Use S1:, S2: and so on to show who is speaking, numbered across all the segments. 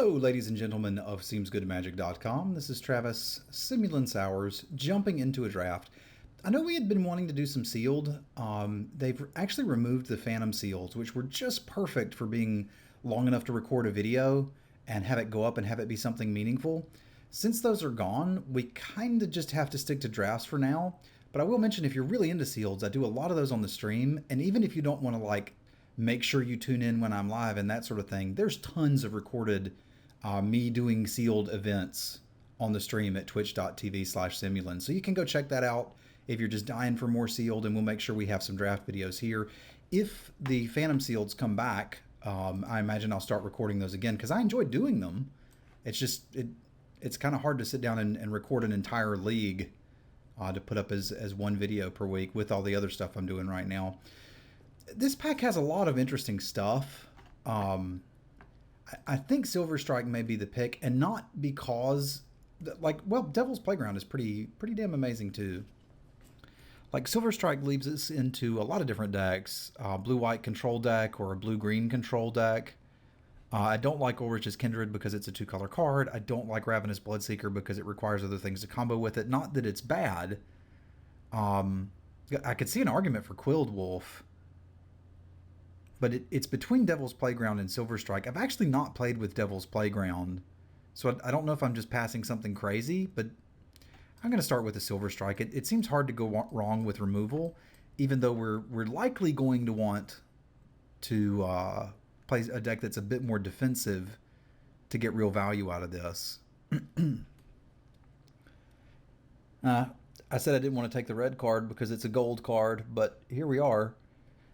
S1: Hello, ladies and gentlemen of SeemsGoodMagic.com. This is Travis Sowers jumping into a draft. I know we had been wanting to do some sealed. They've actually removed the Phantom seals, which were just perfect for being long enough to record a video and have it go up and have it be something meaningful. Since those are gone, we kind of just have to stick to drafts for now. But I will mention, if you're really into seals, I do a lot of those on the stream. And even if you don't want to make sure you tune in when I'm live and that sort of thing, there's tons of recorded me doing sealed events on the stream at twitch.tv/Simulin. So you can go check that out if you're just dying for more sealed, and we'll make sure we have some draft videos here. If the Phantom sealeds come back, I imagine I'll start recording those again because I enjoy doing them. It's just, it's kind of hard to sit down and record an entire league to put up as one video per week with all the other stuff I'm doing right now. This pack has a lot of interesting stuff. I think Silver Strike may be the pick, and not because, Devil's Playground is pretty damn amazing too. Silver Strike leads us into a lot of different decks, blue-white control deck or a blue-green control deck. I don't like Ulrich's Kindred because it's a 2-color card. I don't like Ravenous Bloodseeker because it requires other things to combo with it. Not that it's bad. I could see an argument for Quilled Wolf, but it's between Devil's Playground and Silver Strike. I've actually not played with Devil's Playground, so I don't know if I'm just passing something crazy, but I'm going to start with the Silver Strike. It seems hard to go wrong with removal, even though we're likely going to want to play a deck that's a bit more defensive to get real value out of this. I said I didn't want to take the red card because it's a gold card, but here we are.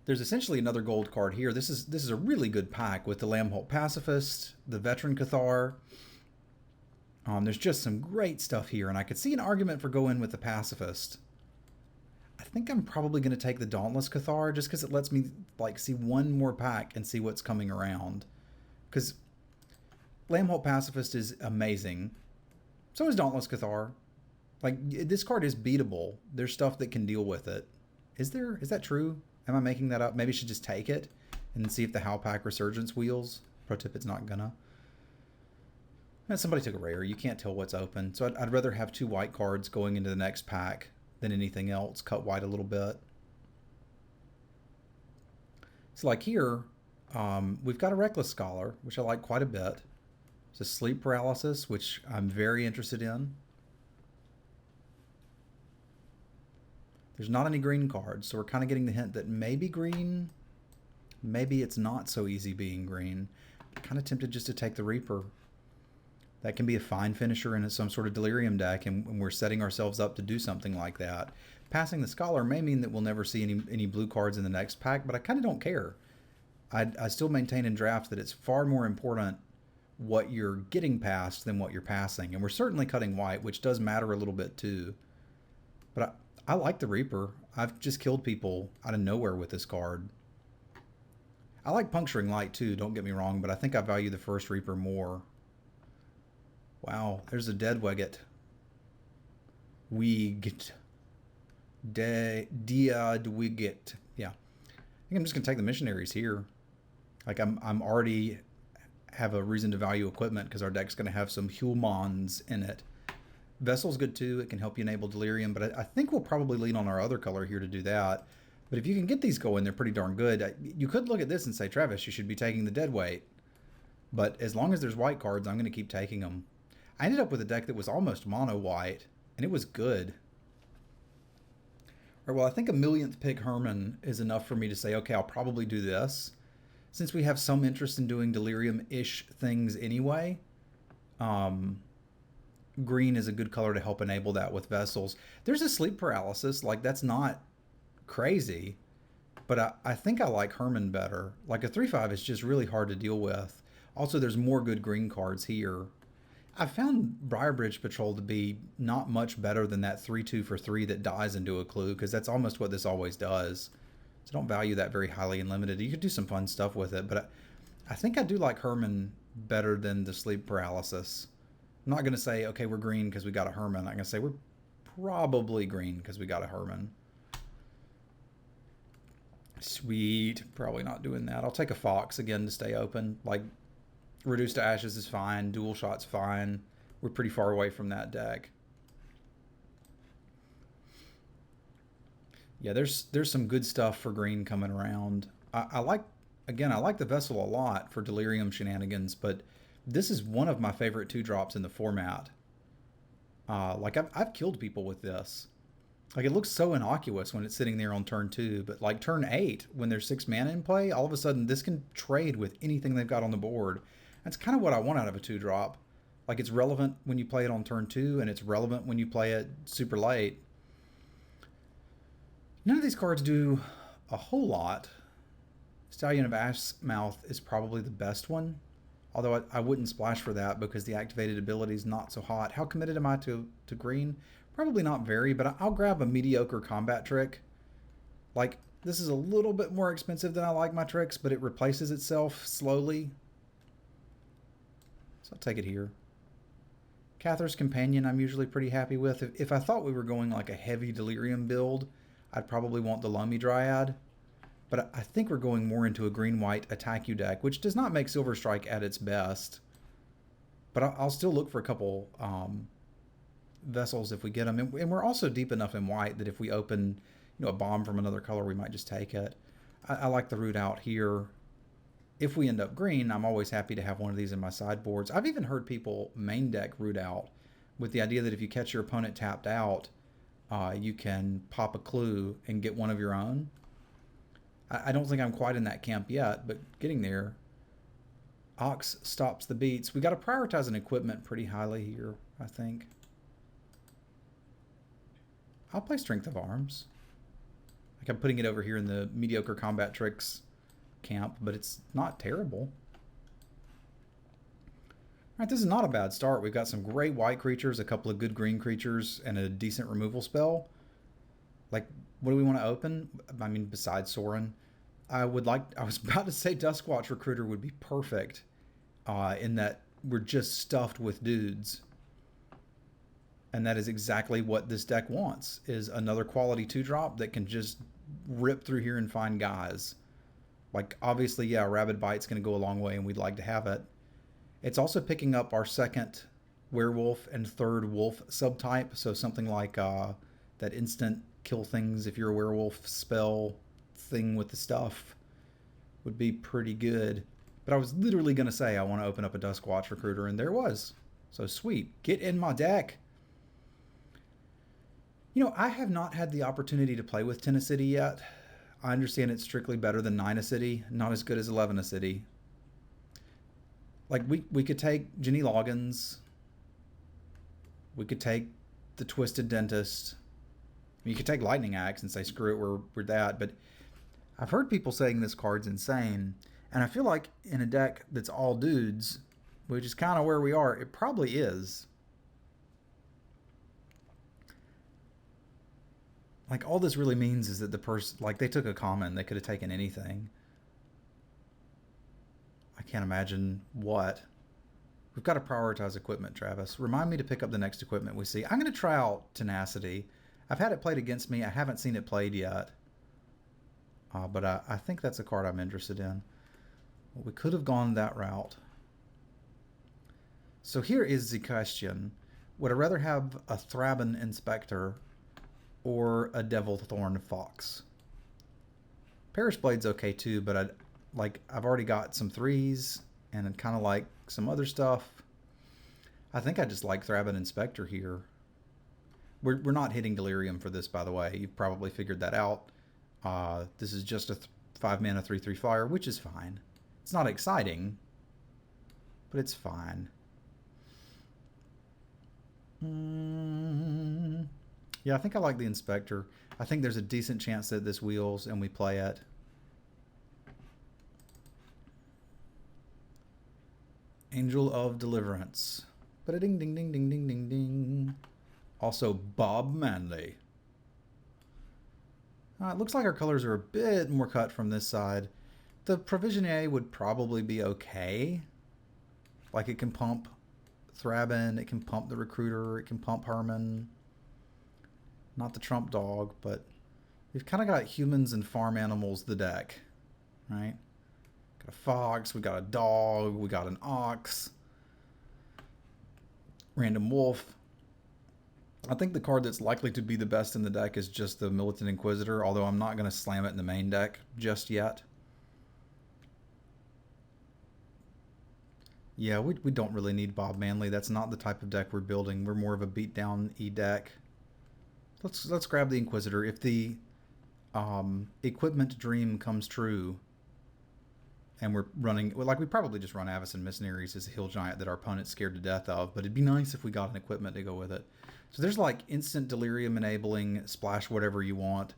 S1: There's essentially another gold card here. This is a really good pack with the Lambholt Pacifist, the Veteran Cathar. There's just some great stuff here, and I could see an argument for going with the Pacifist. I think I'm probably going to take the Dauntless Cathar just because it lets me see one more pack and see what's coming around. Because Lambholt Pacifist is amazing. So is Dauntless Cathar. This card is beatable. There's stuff that can deal with it. Is that true? Am I making that up? Maybe I should just take it and see if the Howlpack Resurgence wheels. Pro tip, it's not gonna. Somebody took a rare. You can't tell what's open. So I'd rather have 2 white cards going into the next pack than anything else. Cut white a little bit. So here, we've got a Reckless Scholar, which I like quite a bit. It's a Sleep Paralysis, which I'm very interested in. There's not any green cards, so we're kind of getting the hint that maybe green, maybe it's not so easy being green. I'm kind of tempted just to take the Reaper. That can be a fine finisher in some sort of Delirium deck, and we're setting ourselves up to do something like that. Passing the Scholar may mean that we'll never see any blue cards in the next pack, but I kind of don't care. I still maintain in draft that it's far more important what you're getting past than what you're passing. And we're certainly cutting white, which does matter a little bit too. But I like the Reaper. I've just killed people out of nowhere with this card. I like Puncturing Light too, don't get me wrong, but I think I value the first Reaper more. Wow, there's a Dead Weget. Wiegt. Diad Wiget. Yeah. I think I'm just going to take the Missionaries here. I'm already have a reason to value equipment because our deck's going to have some Hulmans in it. Vessel's good too. It can help you enable Delirium, but I think we'll probably lean on our other color here to do that. But if you can get these going, they're pretty darn good. You could look at this and say, Travis, you should be taking the Deadweight. But as long as there's white cards, I'm going to keep taking them. I ended up with a deck that was almost mono white, and it was good. All right, well, I think a millionth pick Herman is enough for me to say, okay, I'll probably do this. Since we have some interest in doing Delirium-ish things anyway, green is a good color to help enable that with Vessels. There's a Sleep Paralysis. That's not crazy, but I think I like Herman better. A 3/5 is just really hard to deal with. Also, there's more good green cards here. I found Briarbridge Patrol to be not much better than that 3/2 for 3 that dies into a clue, because that's almost what this always does. So I don't value that very highly in Limited. You could do some fun stuff with it, but I think I do like Herman better than the Sleep Paralysis. I'm not going to say, okay, we're green because we got a Herman. I'm going to say we're probably green because we got a Herman. Sweet. Probably not doing that. I'll take a Fox again to stay open. Reduced to Ashes is fine. Dual Shot's fine. We're pretty far away from that deck. Yeah, there's some good stuff for green coming around. I like, again, I like the Vessel a lot for Delirium shenanigans, but this is one of my favorite 2-drops in the format. Like I've killed people with this. Like it looks so innocuous when it's sitting there on turn 2, but like turn 8, when there's 6 mana in play, all of a sudden this can trade with anything they've got on the board. That's kind of what I want out of a 2-drop. Like it's relevant when you play it on turn 2, and it's relevant when you play it super late. None of these cards do a whole lot. Stallion of Ashmouth is probably the best one, although I wouldn't splash for that because the activated ability is not so hot. How committed am I to green? Probably not very, but I'll grab a mediocre combat trick. Like, this is a little bit more expensive than I like my tricks, but it replaces itself slowly. So I'll take it here. Cather's Companion I'm usually pretty happy with. If I thought we were going like a heavy Delirium build, I'd probably want the Lomi Dryad. But I think we're going more into a green-white attack you deck, which does not make Silver Strike at its best. But I'll still look for a couple vessels if we get them. And we're also deep enough in white that if we open a bomb from another color, we might just take it. I like the root out here. If we end up green, I'm always happy to have one of these in my sideboards. I've even heard people main deck root out with the idea that if you catch your opponent tapped out, you can pop a clue and get one of your own. I don't think I'm quite in that camp yet, but getting there. Ox stops the beats. We got to prioritize an equipment pretty highly here, I think. I'll play Strength of Arms. Like I'm putting it over here in the mediocre combat tricks camp, but it's not terrible. All right, this is not a bad start. We've got some great white creatures, a couple of good green creatures, and a decent removal spell. Like, what do we want to open? I mean, besides Sorin, I was about to say Duskwatch Recruiter would be perfect, in that we're just stuffed with dudes. And that is exactly what this deck wants, is another quality 2-drop that can just rip through here and find guys. Like, obviously, yeah, Rabid Bite's going to go a long way, and we'd like to have it. It's also picking up our second werewolf and third wolf subtype, so something like that instant kill things if you're a werewolf spell thing with the stuff would be pretty good. But I was literally going to say I want to open up a Duskwatch Recruiter, and there it was. So sweet. Get in my deck. I have not had the opportunity to play with 10 a City yet. I understand it's strictly better than 9 a City, not as good as 11 a City. Like, we could take Jenny Loggins. We could take the Twisted Dentist. You could take Lightning Axe and say, screw it, we're that. But I've heard people saying this card's insane. And I feel like in a deck that's all dudes, which is kind of where we are, it probably is. Like, all this really means is that the person, like, they took a common. They could have taken anything. I can't imagine what. We've got to prioritize equipment, Travis. Remind me to pick up the next equipment we see. I'm going to try out Tenacity. I've had it played against me. I haven't seen it played yet. But I think that's a card I'm interested in. Well, we could have gone that route. So here is the question. Would I rather have a Thraben Inspector or a Devilthorn Fox? Perish Blade's okay too, but I've already got some 3s and I'd kind of like some other stuff. I think I just like Thraben Inspector here. We're not hitting Delirium for this, by the way. You've probably figured that out. This is just a 5-mana 3/3 flyer, which is fine. It's not exciting, but it's fine. Yeah, I think I like the Inspector. I think there's a decent chance that this wheels and we play it. Angel of Deliverance. Ba-da-ding, ding, ding, ding, ding, ding, ding. Also, Bob Manley. It looks like our colors are a bit more cut from this side. The Provisioner would probably be okay. Like, it can pump Thraben, it can pump the Recruiter, it can pump Herman. Not the Trump Dog, but we've kind of got humans and farm animals the deck, right? Got a fox, we got a dog, we got an ox, random wolf. I think the card that's likely to be the best in the deck is just the Militant Inquisitor, although I'm not going to slam it in the main deck just yet. Yeah, we don't really need Bob Manley. That's not the type of deck we're building. We're more of a beatdown E deck. Let's grab the Inquisitor. If the equipment dream comes true, and we're running, well, like we probably just run Avacyn Missionaries as a hill giant that our opponent's scared to death of, but it'd be nice if we got an equipment to go with it. So there's like instant delirium enabling, splash whatever you want.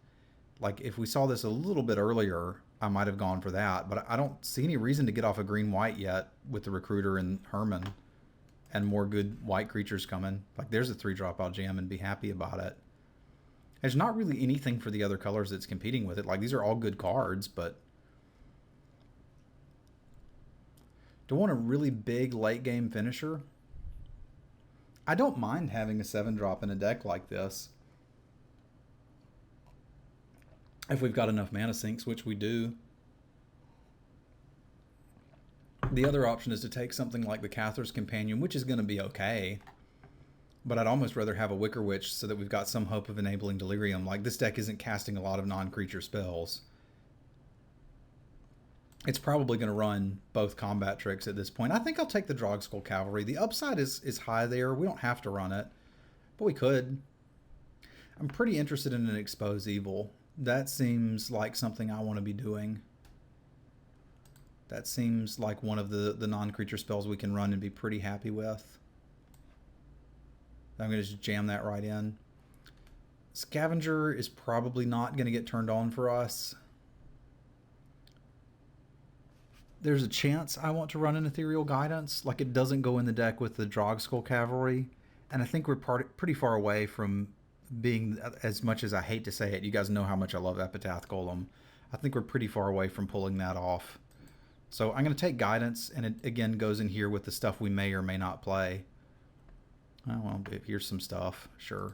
S1: Like if we saw this a little bit earlier, I might have gone for that, but I don't see any reason to get off a green-white yet with the Recruiter and Herman and more good white creatures coming. Like there's a 3-drop I'll jam and be happy about it. There's not really anything for the other colors that's competing with it. Like these are all good cards, but do I want a really big late game finisher? I don't mind having a 7-drop in a deck like this. If we've got enough mana sinks, which we do. The other option is to take something like the Cather's Companion, which is going to be okay. But I'd almost rather have a Wicker Witch so that we've got some hope of enabling Delirium. Like this deck isn't casting a lot of non-creature spells. It's probably going to run both combat tricks at this point. I think I'll take the Drogskull Cavalry. The upside is high there. We don't have to run it, but we could. I'm pretty interested in an Expose Evil. That seems like something I want to be doing. That seems like one of the non-creature spells we can run and be pretty happy with. I'm going to just jam that right in. Scavenger is probably not going to get turned on for us. There's a chance I want to run an Ethereal Guidance. Like it doesn't go in the deck with the Drogskull Cavalry. And I think we're pretty far away from being, as much as I hate to say it, you guys know how much I love Epitaph Golem. I think we're pretty far away from pulling that off. So I'm going to take Guidance, and it again goes in here with the stuff we may or may not play. Oh, well, here's some stuff. Sure.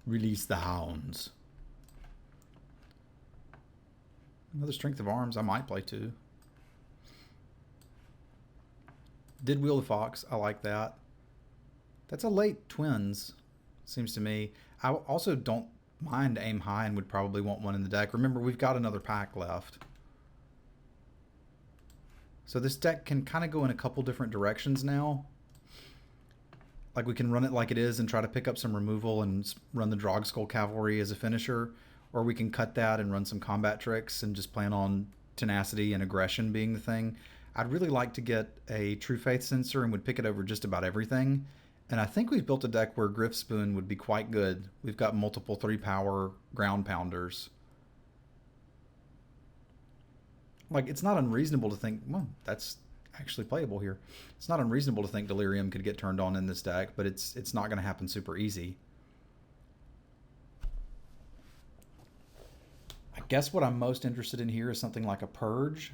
S1: Release the Hounds. Another Strength of Arms I might play too. Did Wheel the Fox. I like that. That's a late Twins, seems to me. I also don't mind Aim High and would probably want one in the deck. Remember, we've got another pack left. So this deck can kind of go in a couple different directions now. Like we can run it like it is and try to pick up some removal and run the Drogskull Cavalry as a finisher. Or we can cut that and run some combat tricks and just plan on tenacity and aggression being the thing. I'd really like to get a True Faith Sensor and would pick it over just about everything. And I think we've built a deck where Griff Spoon would be quite good. We've got multiple 3-power ground pounders. Like, it's not unreasonable to think, well, that's actually playable here. It's not unreasonable to think Delirium could get turned on in this deck, but it's not going to happen super easy. I guess what I'm most interested in here is something like a Purge.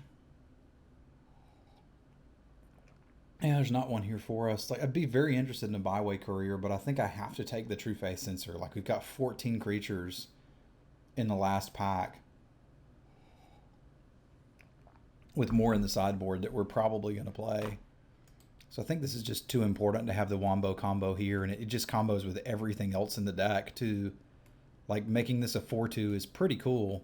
S1: Yeah, there's not one here for us. Like, I'd be very interested in a Byway Courier, but I think I have to take the True Faith Sensor. Like, we've got 14 creatures in the last pack, with more in the sideboard that we're probably going to play. So I think this is just too important to have the Wombo combo here, and it just combos with everything else in the deck too. Like, making this a 4/2 is pretty cool.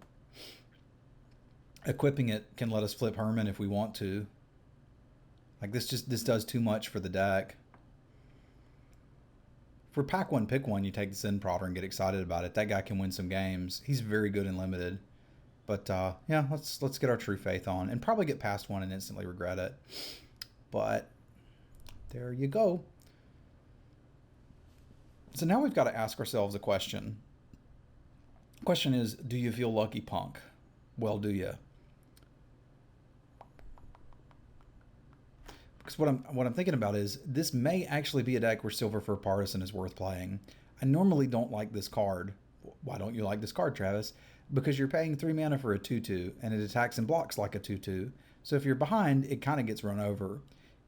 S1: Equipping it can let us flip Herman if we want to. Like, this does too much for the deck. For pack one, pick one, you take the Sin Prodder and get excited about it. That guy can win some games. He's very good in limited. But yeah, let's get our True Faith on and probably get past one and instantly regret it. But there you go. So now we've got to ask ourselves a question. The question is, do you feel lucky, punk? Well, do you? Because what I'm thinking about is this may actually be a deck where Silver Fur Partisan is worth playing. I normally don't like this card. Why don't you like this card, Travis? Because you're paying 3 mana for a 2/2, and it attacks and blocks like a 2/2. So if you're behind, it kind of gets run over.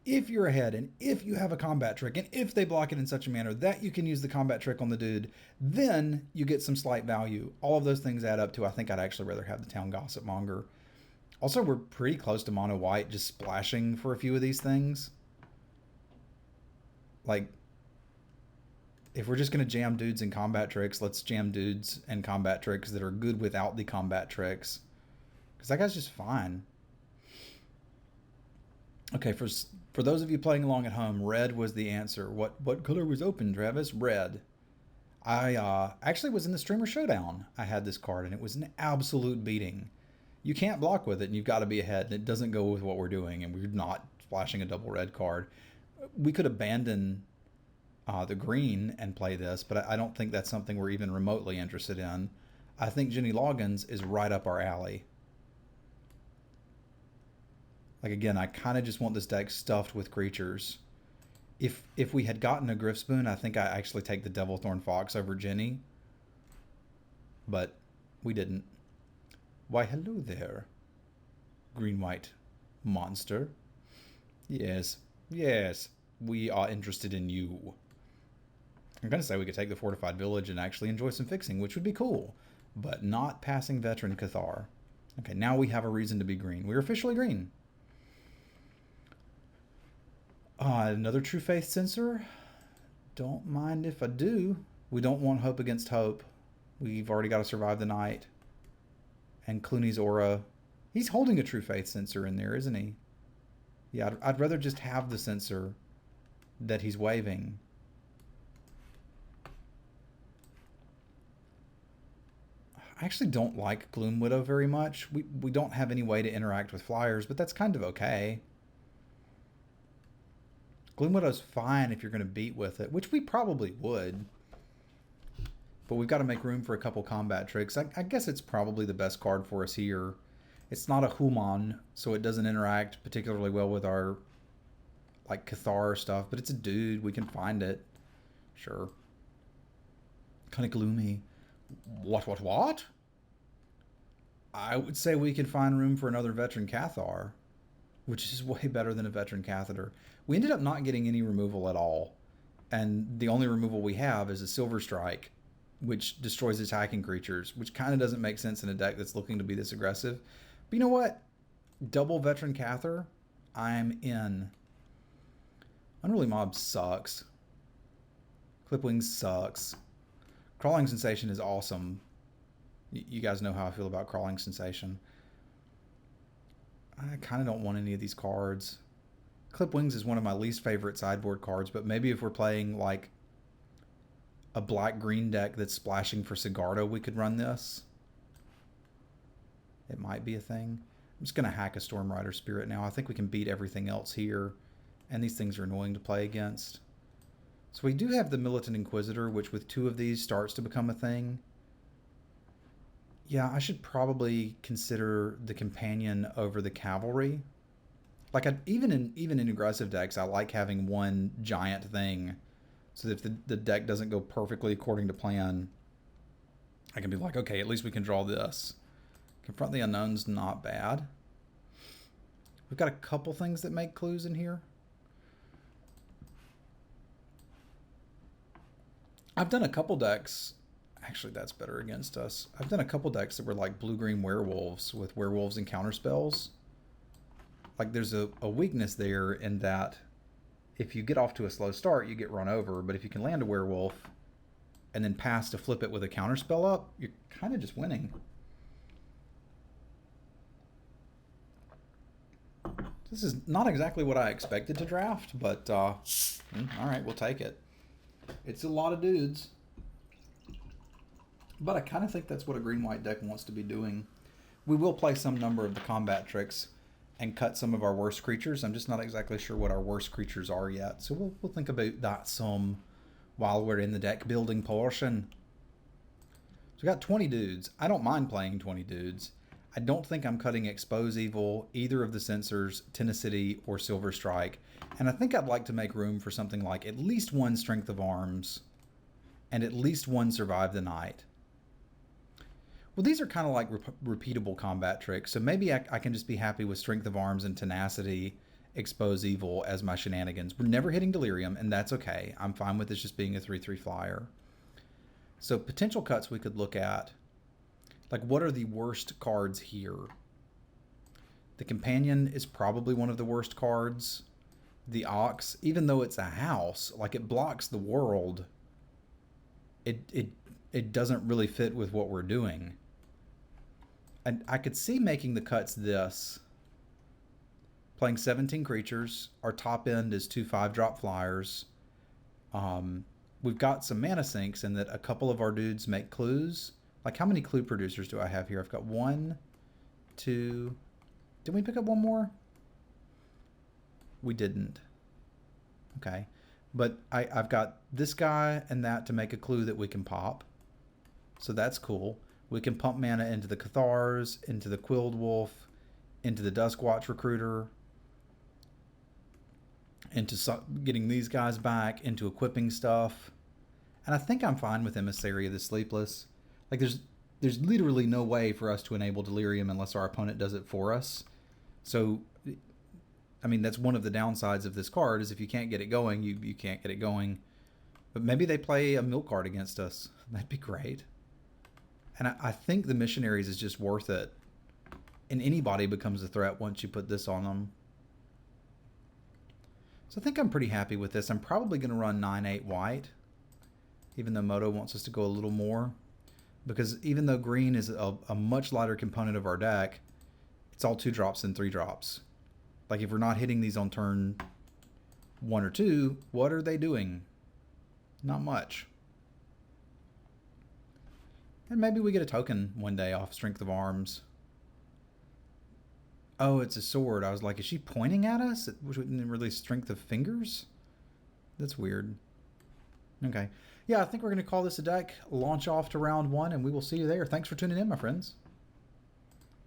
S1: If you're ahead, and if you have a combat trick, and if they block it in such a manner that you can use the combat trick on the dude, then you get some slight value. All of those things add up to, I think I'd actually rather have the Town Gossip Monger. Also, we're pretty close to mono white just splashing for a few of these things. Like, if we're just going to jam dudes and combat tricks, let's jam dudes and combat tricks that are good without the combat tricks. Because that guy's just fine. Okay, for those of you playing along at home, red was the answer. What color was open, Travis? Red. I actually was in the Streamer Showdown. I had this card, and it was an absolute beating. You can't block with it, and you've got to be ahead, and it doesn't go with what we're doing, and we're not splashing a double red card. We could abandon the green and play this, but I don't think that's something we're even remotely interested in. I think Jenny Loggins is right up our alley. Like, again, I kind of just want this deck stuffed with creatures. If we had gotten a Griffspoon, I think I actually take the Devilthorn Fox over Jenny. But we didn't. Why, hello there, green-white monster. Yes, yes, we are interested in you. I'm going to say we could take the Fortified Village and actually enjoy some fixing, which would be cool. But not passing Veteran Cathar. Okay, now we have a reason to be green. We're officially green. Another True Faith Censor. Don't mind if I do. We don't want Hope Against Hope. We've already got to survive the night. And Clooney's Aura. He's holding a True Faith Censor in there, isn't he? Yeah, I'd rather just have the censor that he's waving. I actually don't like Gloom Widow very much. We don't have any way to interact with flyers, but that's kind of okay. Gloom Widow's fine if you're going to beat with it, which we probably would. But we've got to make room for a couple combat tricks. I guess it's probably the best card for us here. It's not a human, so it doesn't interact particularly well with our like Cathar stuff, but it's a dude. We can find it. Sure. Kind of gloomy. What? I would say we can find room for another Veteran Cathar, which is way better than a Veteran Catheter. We ended up not getting any removal at all. And the only removal we have is a Silver Strike, which destroys attacking creatures, which kind of doesn't make sense in a deck that's looking to be this aggressive. But you know what? Double Veteran Cather, I'm in. Unruly Mob sucks. Clipwings sucks. Crawling Sensation is awesome. You guys know how I feel about Crawling Sensation. I kind of don't want any of these cards. Clipwings is one of my least favorite sideboard cards, but maybe if we're playing like a black-green deck that's splashing for Sigarda, we could run this. It might be a thing. I'm just going to hack a Stormrider Spirit now. I think we can beat everything else here, and these things are annoying to play against. So we do have the Militant Inquisitor, which with two of these starts to become a thing. Yeah, I should probably consider the Companion over the Cavalry. Like, even in aggressive decks, I like having one giant thing. So that if the deck doesn't go perfectly according to plan, I can be like, okay, at least we can draw this. Confront the Unknown's not bad. We've got a couple things that make clues in here. I've done a couple decks. Actually, that's better against us. I've done a couple decks that were like blue-green werewolves with werewolves and counterspells. Like, there's a weakness there in that if you get off to a slow start, you get run over. But if you can land a werewolf and then pass to flip it with a counterspell up, you're kind of just winning. This is not exactly what I expected to draft, but all right, we'll take it. It's a lot of dudes. But I kind of think that's what a green-white deck wants to be doing. We will play some number of the combat tricks and cut some of our worst creatures. I'm just not exactly sure what our worst creatures are yet. So we'll think about that some while we're in the deck building portion. So we got 20 dudes. I don't mind playing 20 dudes. I don't think I'm cutting Expose Evil, either of the Censors, Tenacity, or Silver Strike. And I think I'd like to make room for something like at least one Strength of Arms and at least one Survive the Night. Well, these are kind of like repeatable combat tricks, so maybe I can just be happy with Strength of Arms and Tenacity, Expose Evil as my shenanigans. We're never hitting Delirium, and that's okay. I'm fine with this just being a 3/3 flyer. So potential cuts we could look at. Like, what are the worst cards here? The Companion is probably one of the worst cards. The Ox, even though it's a house, like it blocks the world, it doesn't really fit with what we're doing. And I could see making the cuts this. Playing 17 creatures. Our top end is 2 5-drop flyers. We've got some mana sinks in that a couple of our dudes make clues. Like, how many clue producers do I have here? I've got 1, 2. Did we pick up one more? We didn't. Okay. But I've got this guy and that to make a clue that we can pop. So that's cool. We can pump mana into the Cathars, into the Quilled Wolf, into the Duskwatch Recruiter, into getting these guys back, into equipping stuff. And I think I'm fine with Emissary of the Sleepless. Like, there's literally no way for us to enable Delirium unless our opponent does it for us. So, I mean, that's one of the downsides of this card, is if you can't get it going, you can't get it going. But maybe they play a milk card against us. That'd be great. And I think the Missionaries is just worth it. And anybody becomes a threat once you put this on them. So I think I'm pretty happy with this. I'm probably going to run 9/8 white, even though Moto wants us to go a little more. Because even though green is a much lighter component of our deck, it's all 2 drops and 3 drops. Like, if we're not hitting these on turn 1 or 2, what are they doing? Not much. And maybe we get a token one day off Strength of Arms. Oh, it's a sword. I was like, is she pointing at us? Which wouldn't really Strength of Fingers? That's weird. Okay. Yeah, I think we're going to call this a deck, launch off to round 1, and we will see you there. Thanks for tuning in, my friends.